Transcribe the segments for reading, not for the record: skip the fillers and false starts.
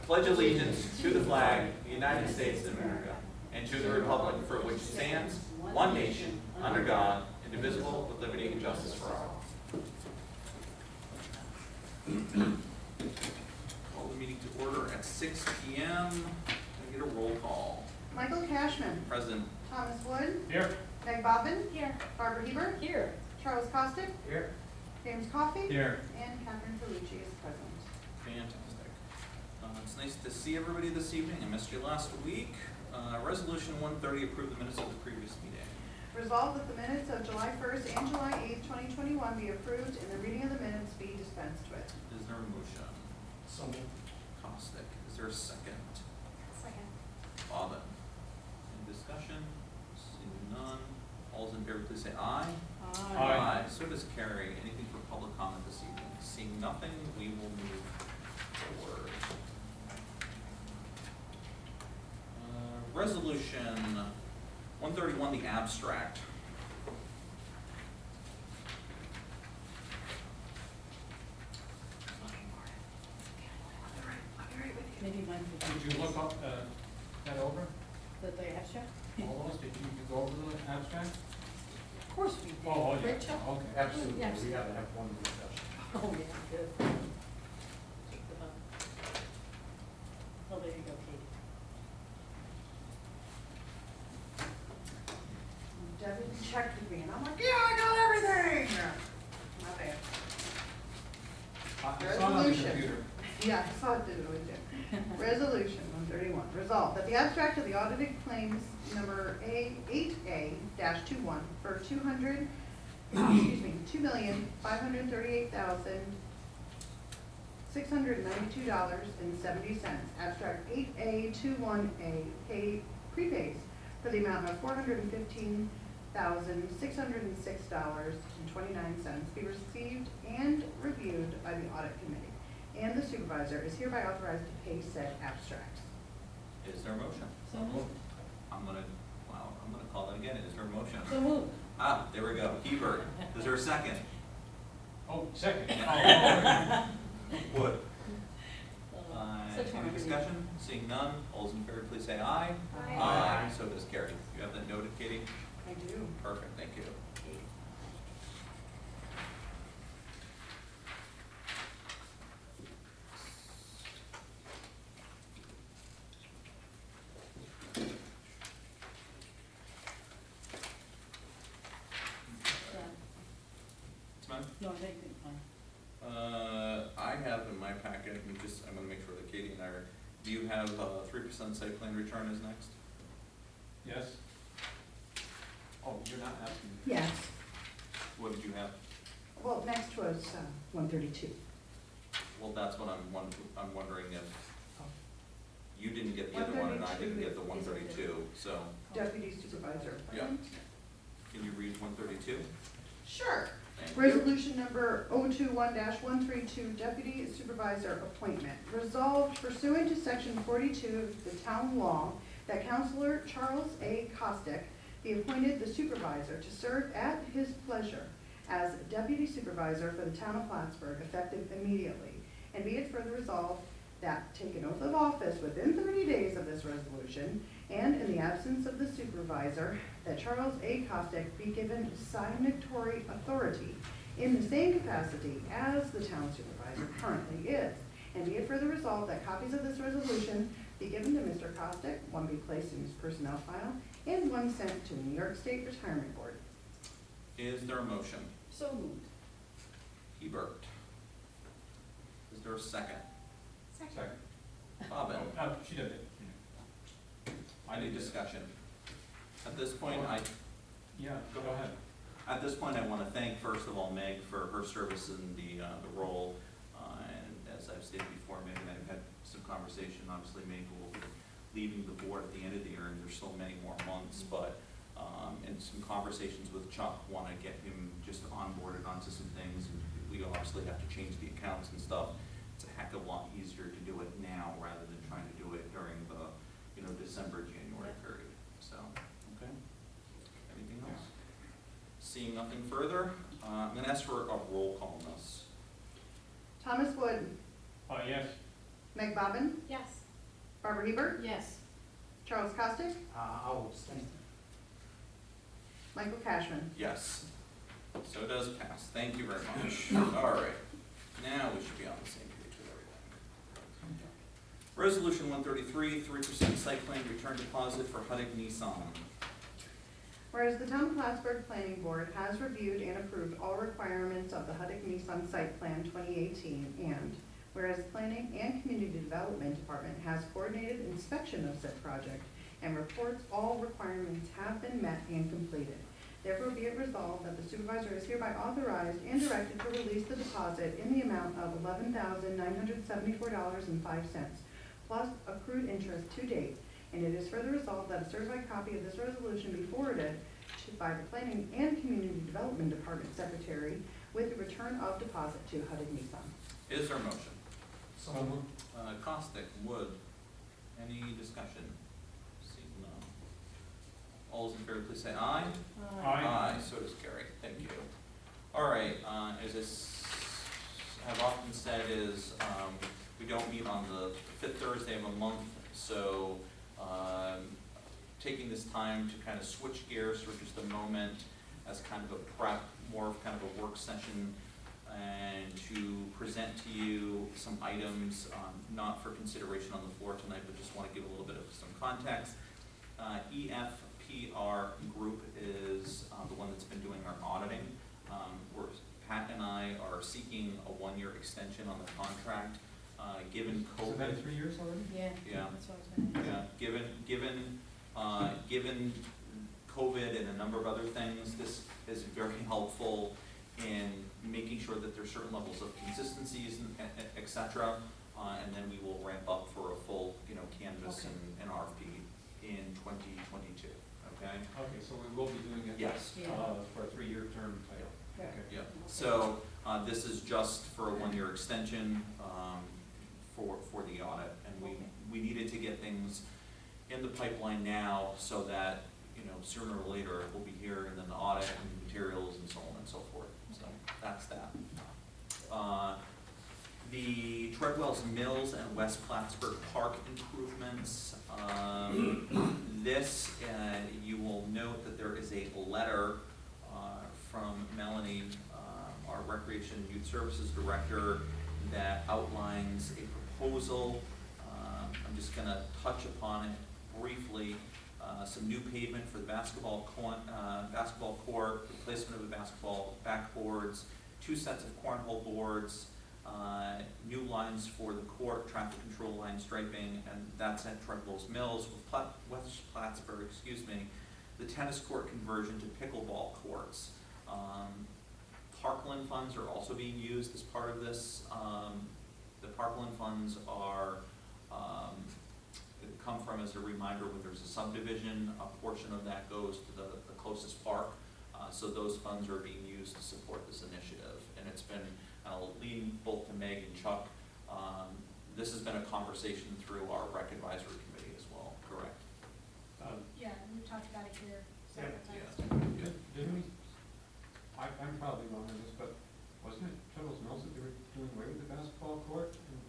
pledge allegiance to the flag of the United States of America and to the republic for which stands one nation, under God, indivisible, with liberty and justice for all. Call the meeting to order at 6 p.m. I get a roll call. Michael Cashman. Present. Thomas Wood. Here. Meg Bobbin. Here. Barbara Hebert. Here. Charles Costick. Here. James Coffey. Here. And Catherine Felici is present. Fantastic. It's nice to see everybody this evening. I missed you last week. Resolution 130, approve the minutes of the previous meeting. Resolved that the minutes of July 1st and July 8th, 2021 be approved and the reading of the minutes be dispensed with. Is there a motion? So moved. Costick. Is there a second? Second. Bobbin. Any discussion? Seeing none. All those in favor, please say aye. Aye. So does carry. Anything for public comment this evening? Seeing nothing, we will move forward. Resolution 131, the abstract. Maybe mine Did you look up that over? the abstract? All those? Did you go over the abstract? Of course we did. Oh, yeah. Right, Chuck? Okay. Absolutely, Yes. we gotta have one discussion. Oh, yeah, good. Oh, there you go, Katie. Devin checked with me and I'm like, yeah, I got everything. Not bad. I saw it on the Resolution. computer. Yeah, I saw it digitally too. Resolution 131, resolved that the abstract of the audited claims number 8A-21 for $2,692,692.70. Abstract 8A-21A prepays for the amount of $415,606.29 be received and reviewed by the audit committee. And the supervisor is hereby authorized to pay said abstracts. Is there a motion? So moved. I'm gonna call that again. Is there a motion? So moved. Ah, there we go. Hebert. Is there a second? Oh, second. Wood. Such Any harmony. discussion? Seeing none, all those in favor, please say aye. Aye. So does carry. You have that noted, Katie? I do. Perfect, thank you. Yeah. It's mine? No, I think it's fine. I have in my packet, and I'm gonna make sure that Katie and I are, do you have 3% site plan return is next? Yes. Oh, you're not asking. Yes. What did you have? Well, next was 132. Well, that's what I'm wondering if you didn't get the other one and I didn't get the 132, so Deputy supervisor. Yeah. can you read 132? Sure. Thank you. Resolution number 021-132, deputy supervisor appointment. Resolved pursuant to section 42 of the town law that Councilor Charles A. Costick be appointed the supervisor to serve at his pleasure as deputy supervisor for the town of Plattsburgh effective immediately. And be it further resolved that take an oath of office within 30 days of this resolution, and in the absence of the supervisor, that Charles A. Costick be given signatory authority in the same capacity as the town supervisor currently is. And be it further resolved that copies of this resolution be given to Mr. Costick, one be placed in his personnel file, and one sent to the New York State Retirement Board. Is there a motion? So moved. Hebert. Is there a second? Second. Bobbin. She did it. Any discussion? At this point, Yeah, go ahead. At this point, I want to thank, first of all, Meg for her service in the role. And as I've stated before, Meg and I have had some conversation. Obviously, Meg will be leaving the board at the end of the year, and there's so many more months. But in some conversations with Chuck, want to get him just onboarded onto some things. And we obviously have to change the accounts and stuff. It's a heck of a lot easier to do it now rather than trying to do it during the December, January period. So, okay. Anything else? Seeing nothing further, I'm going to ask for a roll call on this. Thomas Wood, Yes. Meg Bobbin, Yes. Barbara Hebert, Yes. Charles Costick, I'll abstain. Michael Cashman. Yes. So it does pass. Thank you very much. All right. Now we should be on the same page with everything. Resolution 133, 3% site plan return deposit for Huddig Nissan. Whereas the Town of Plattsburgh Planning Board has reviewed and approved all requirements of the Huddig Nissan Site Plan 2018, and whereas Planning and Community Development Department has coordinated inspection of said project and reports all requirements have been met and completed. Therefore be it resolved that the supervisor is hereby authorized and directed to release the deposit in the amount of $11,974.05 plus accrued interest to date. And it is further resolved that a certified copy of this resolution be forwarded by the Planning and Community Development Department Secretary with the return of deposit to Huddig Nissan. Is there a motion? So moved. Costick, Wood, any discussion? Seeing none. All those in favor, please say aye. Aye. So does carry. Thank you. All right, as I've often said is, we don't meet on the fifth Thursday of a month, so, taking this time to kind of switch gears for just a moment as kind of a prep, more of kind of a work session, and to present to you some items, not for consideration on the floor tonight, but just want to give a little bit of some context. EFPR Group is the one that's been doing our auditing. Where Pat and I are seeking a one-year extension on the contract, given Has it been COVID. 3 years already? Yeah. Yeah. That's what I was gonna ask. Yeah, given COVID and a number of other things, this is very helpful in making sure that there's certain levels of consistencies and et cetera. And then we will ramp up for a full, canvas Okay. and RFP in 2022, okay? Okay, so we will be doing it? Yes. Yeah. For a 3-year term title? Yeah. Okay. Yeah, so, this is just for a one-year extension, for the audit, and we needed to get things in the pipeline now, so that, sooner or later, we'll be here, and then the audit and materials and so on and so forth, so that's that. The Treadwell's Mills and West Plattsburgh Park improvements, this, you will note that there is a letter, from Melanie, our Recreation and Youth Services Director, that outlines a proposal. I'm just gonna touch upon it briefly. Some new pavement for the basketball court, replacement of the basketball backboards, 2 sets of cornhole boards, new lines for the court, traffic control line striping, and that's at Treadwell's Mills. With West Plattsburgh, the tennis court conversion to pickleball courts. Parkland funds are also being used as part of this. The Parkland funds are, come from as a reminder when there's a subdivision, a portion of that goes to the closest park. So those funds are being used to support this initiative. And it's been, I'll lean both to Meg and Chuck, this has been a conversation through our rec advisory committee as well, correct? Yeah, we talked about it here several times. Yeah. Didn't we, I'm probably wrong on this, but wasn't it Treadwell's Mills that they were doing away with the basketball court and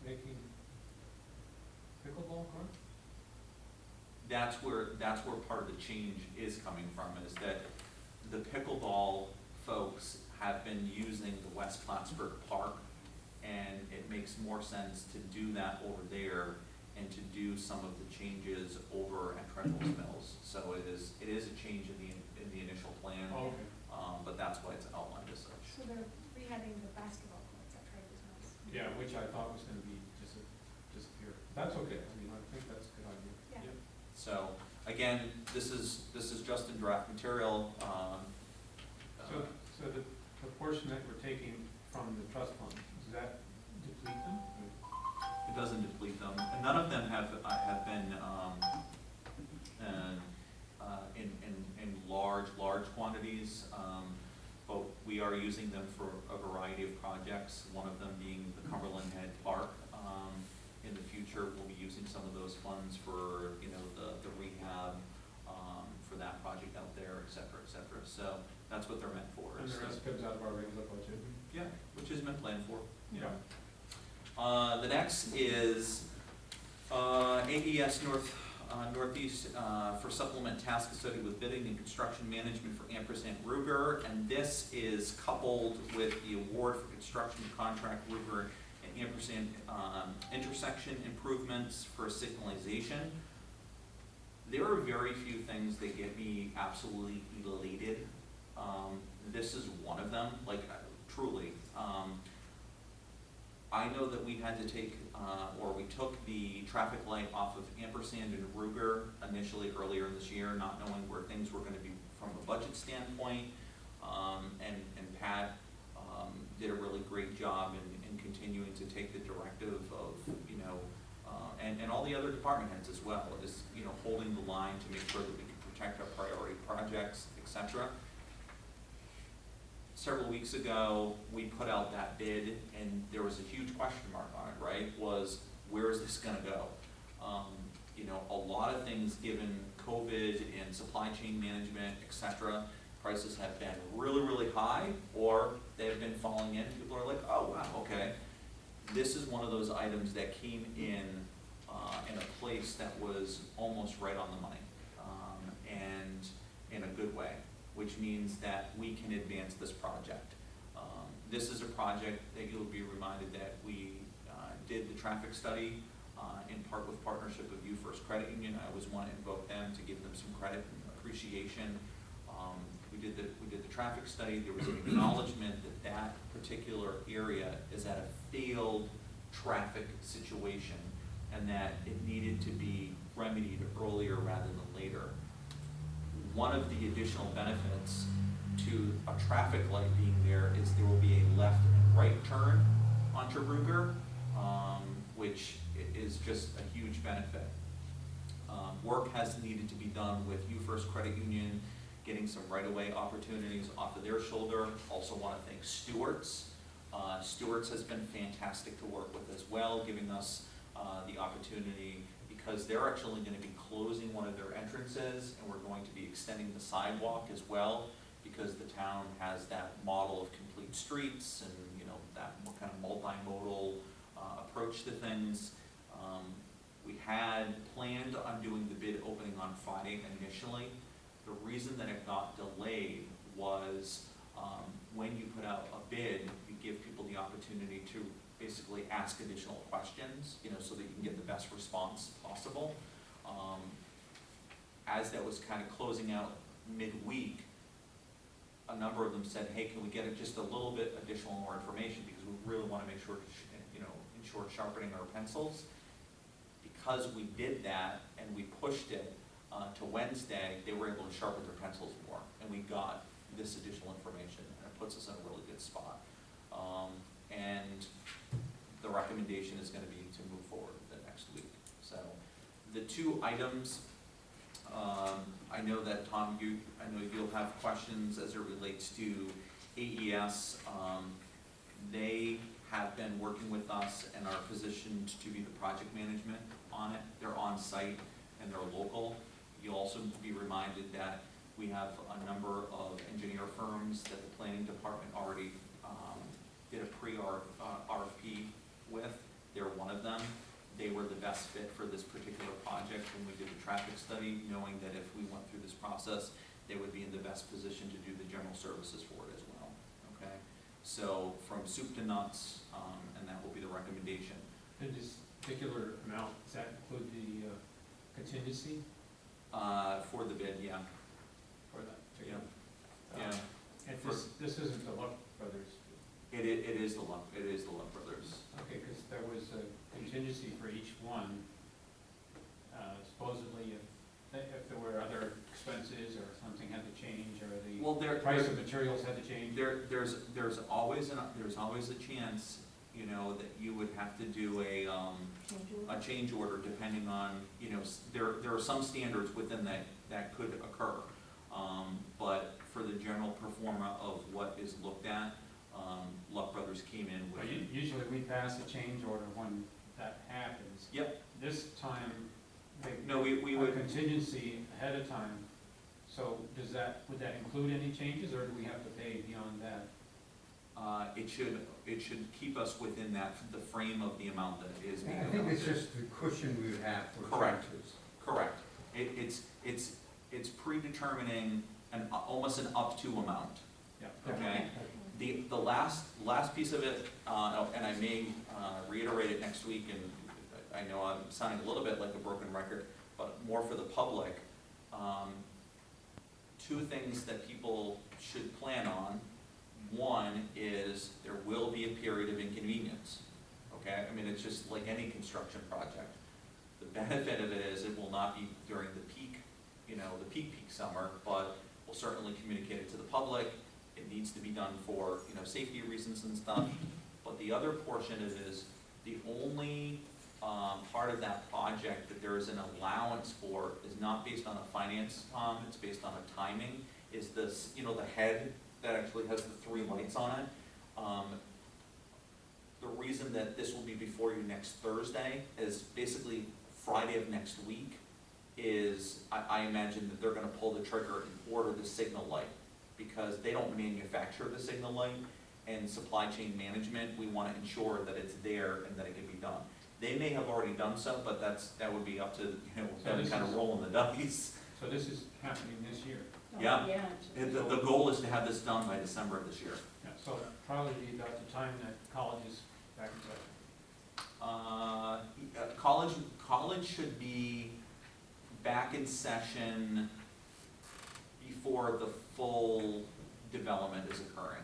making pickleball court? That's where part of the change is coming from, is that the pickleball folks have been using the West Plattsburgh Park, and it makes more sense to do that over there and to do some of the changes over at Treadwell's Mills. So it is a change in the initial plan, Oh, okay. but that's why it's outlined as such. So they're rehabbing the basketball courts at Trader's Mills. Yeah, which I thought was gonna be disappear. That's okay, I mean, I think that's a good idea. Yeah. So, again, this is just in draft material. So the portion that we're taking from the trust fund, does that deplete them? It doesn't deplete them, and none of them have been, in large quantities, but we are using them for a variety of projects, one of them being the Cumberland Head Park. In the future, we'll be using some of those funds for, the rehab, for that project out there, et cetera, so that's what they're meant for. And the rest comes out of our regular budget? Yeah, which has been planned for. Yeah. The next is AES Northeast for supplement task associated with bidding and construction management for ampersand Ruger. And this is coupled with the award for construction contract Ruger and ampersand intersection improvements for signalization. There are very few things that get me absolutely elated. This is one of them, like truly. I know that we had to take, or we took the traffic light off of ampersand and Ruger initially earlier this year, not knowing where things were gonna be from a budget standpoint. And Pat did a really great job in continuing to take the directive of, you know, and all the other department heads as well, is, you know, holding the line to make sure that we can protect our priority projects, et cetera. Several weeks ago, we put out that bid, and there was a huge question mark on it, right? Was, where is this gonna go? You know, a lot of things, given COVID and supply chain management, et cetera, prices have been really, really high, or they've been falling in. People are like, oh, wow, okay. This is one of those items that came in a place that was almost right on the money, and in a good way, which means that we can advance this project. This is a project that you'll be reminded that we did the traffic study in part with partnership with You First Credit Union. I always want to invoke them to give them some credit and appreciation. We did the traffic study. There was an acknowledgement that that particular area is at a failed traffic situation, and that it needed to be remedied earlier rather than later. One of the additional benefits to a traffic light being there is there will be a left and right turn onto Ruger, which is just a huge benefit. Work has needed to be done with You First Credit Union, getting some right-of-way opportunities off of their shoulder. Also want to thank Stewart's. Stewart's has been fantastic to work with as well, giving us the opportunity, because they're actually going to be closing one of their entrances, and we're going to be extending the sidewalk as well, because the town has that model of complete streets and, you know, that kind of multimodal approach to things. We had planned on doing the bid opening on Friday initially. The reason that it got delayed was when you put out a bid, you give people the opportunity to basically ask additional questions, you know, so that you can get the best response possible. As that was kind of closing out midweek, a number of them said, hey, can we get just a little bit additional more information, because we really want to make sure, you know, ensure sharpening our pencils. Because we did that and we pushed it to Wednesday, they were able to sharpen their pencils more, and we got this additional information, and it puts us in a really good spot. And the recommendation is going to be to move forward the next week. So the two items, I know that Tom, I know you'll have questions as it relates to AES. They have been working with us and are positioned to be the project management on it. They're on site and they're local. You'll also be reminded that we have a number of engineer firms that the planning department already did a pre-RFP with. They're one of them. They were the best fit for this particular project when we did the traffic study, knowing that if we went through this process, they would be in the best position to do the general services for it as well, okay? So from soup to nuts, and that will be the recommendation. And this particular amount, does that include the contingency For the bid, yeah. for that? Yeah. Yeah. And this isn't the Luck Brothers? It is the Luck Brothers. Okay, because there was a contingency for each one. Supposedly, if there were other expenses or something had to change, or the Well, price of materials had to change. There's always a chance, you know, that you would have to do a change order depending on, you know, there are some standards within that could occur. But for the general pro forma of what is looked at, Luck Brothers came in with. But usually we pass a change order when that happens. Yep. This time, No, we a would. contingency ahead of time. So would that include any changes, or do we have to pay beyond that? it should keep us within the frame of the amount that is being I think it's adopted. just the cushion we would have for Correct. transfers. Correct. It's predetermining almost an up to amount. Yeah. Okay. The last piece of it, and I may reiterate it next week, and I know I'm sounding a little bit like a broken record, but more for the public. Two things that people should plan on. One is there will be a period of inconvenience, okay? I mean, it's just like any construction project. The benefit of it is it will not be during the peak, the peak summer, but we'll certainly communicate it to the public. It needs to be done for, safety reasons and stuff. But the other portion of it is the only part of that project that there is an allowance for is not based on a finance, it's based on a timing, is this, the head that actually has the 3 lights on it. The reason that this will be before you next Thursday is basically Friday of next week is, I imagine that they're gonna pull the trigger and order the signal light, because they don't manufacture the signal light, and supply chain management, we wanna ensure that it's there and that it can be done. They may have already done so, but that would be up to, So them this kind of is- rolling the dice. So this is happening this year. Yeah. Yeah. The goal is to have this done by December of this year. Yeah, so probably be about the time that college is back in session. College should be back in session before the full development is occurring.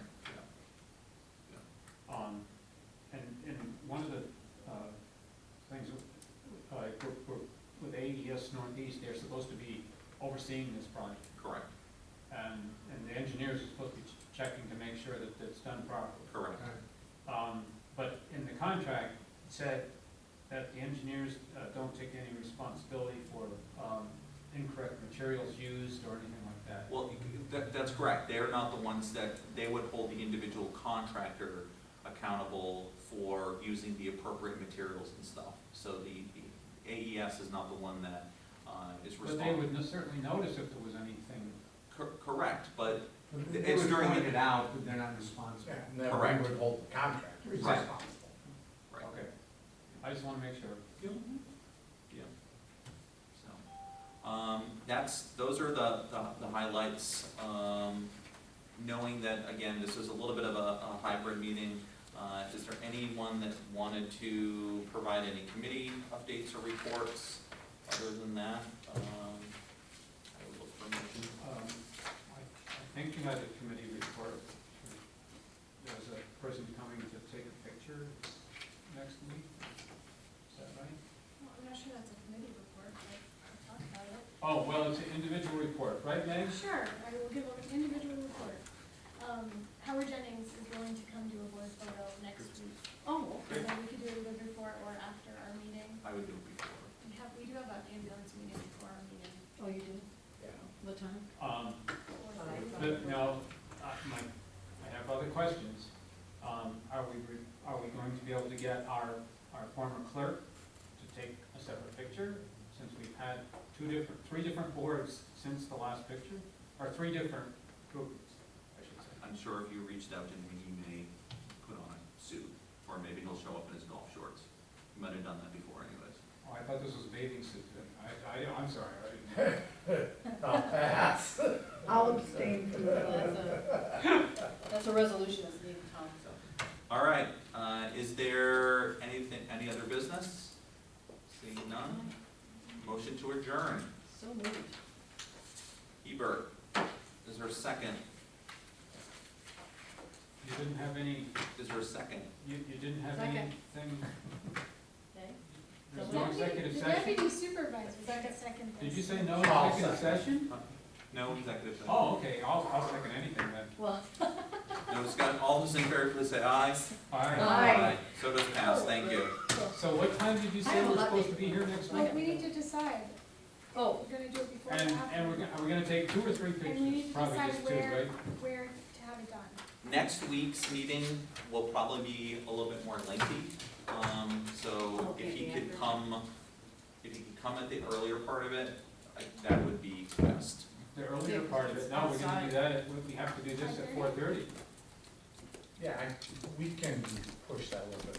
And one of the things, with AES Northeast, they're supposed to be overseeing this project. Correct, And the engineers are supposed to be checking to make sure that it's done properly. correct. But in the contract, it said that the engineers don't take any responsibility for incorrect materials used or anything like that. Well, that's correct. They're not the ones they would hold the individual contractor accountable for using the appropriate materials and stuff. So the AES is not the one that is But they responsible. would certainly notice if there was anything. Correct, but They It's would during the- point it out, but they're not responsible. Yeah, and then Correct. we would hold the contractor Right. responsible. right, Okay. I just want to make sure. yeah. So, those are the highlights. Knowing that, again, this is a little bit of a hybrid meeting, is there anyone that wanted to provide any committee updates or reports? Other than that, I would look for a motion. I think you had a committee report. There's a person coming to take a picture next week. Is that right? Well, I'm not sure that's a committee report, but I'll talk about it. Oh, well, it's an individual report, right, Meg? Sure, I will give an individual report. Howard Jennings is going to come do a board photo next week. Oh, And then we could do it either before or after our meeting. I would do it before. We do have an ambulance meeting before our meeting. oh, you do? Yeah. What time? But no, I have other questions. Are we going to be able to get our former clerk to take a separate picture? Since we've had three different boards since the last picture, or 3 different groups, I should say. I'm sure if you reached out to him, he may put on a suit, or maybe he'll show up in his golf shorts. He might have done that before anyways. Oh, I thought this was a bathing suit. I'm sorry, I didn't. Pass. I'll abstain from That's a resolution that's needed, Tom. All right, is there any other business? Seeing none, motion to adjourn. So moved. Hebert, is there a second? You didn't have any, Is there a second? you didn't have Second. anything, Okay. there's So no what? executive The session? deputy supervisor, got a second. Did you say no I'll executive session? No executive session? Oh, okay, I'll second anything then. Well, No discussion, all those in favor, please say aye. All right. Aye. So does pass, thank you. So what time did you say we're supposed to be here next Well, week? we need to decide, oh, we're gonna do it before or And after. are we gonna take 2 or 3 And we pictures? need to Probably decide just 2, right? where to have it done. Next week's meeting will probably be a little bit more lengthy. So if he could come at the earlier part of it, that would be best. The earlier part of it, no, we're gonna do that, we have to do this at 4:30. Yeah, we can push that a little bit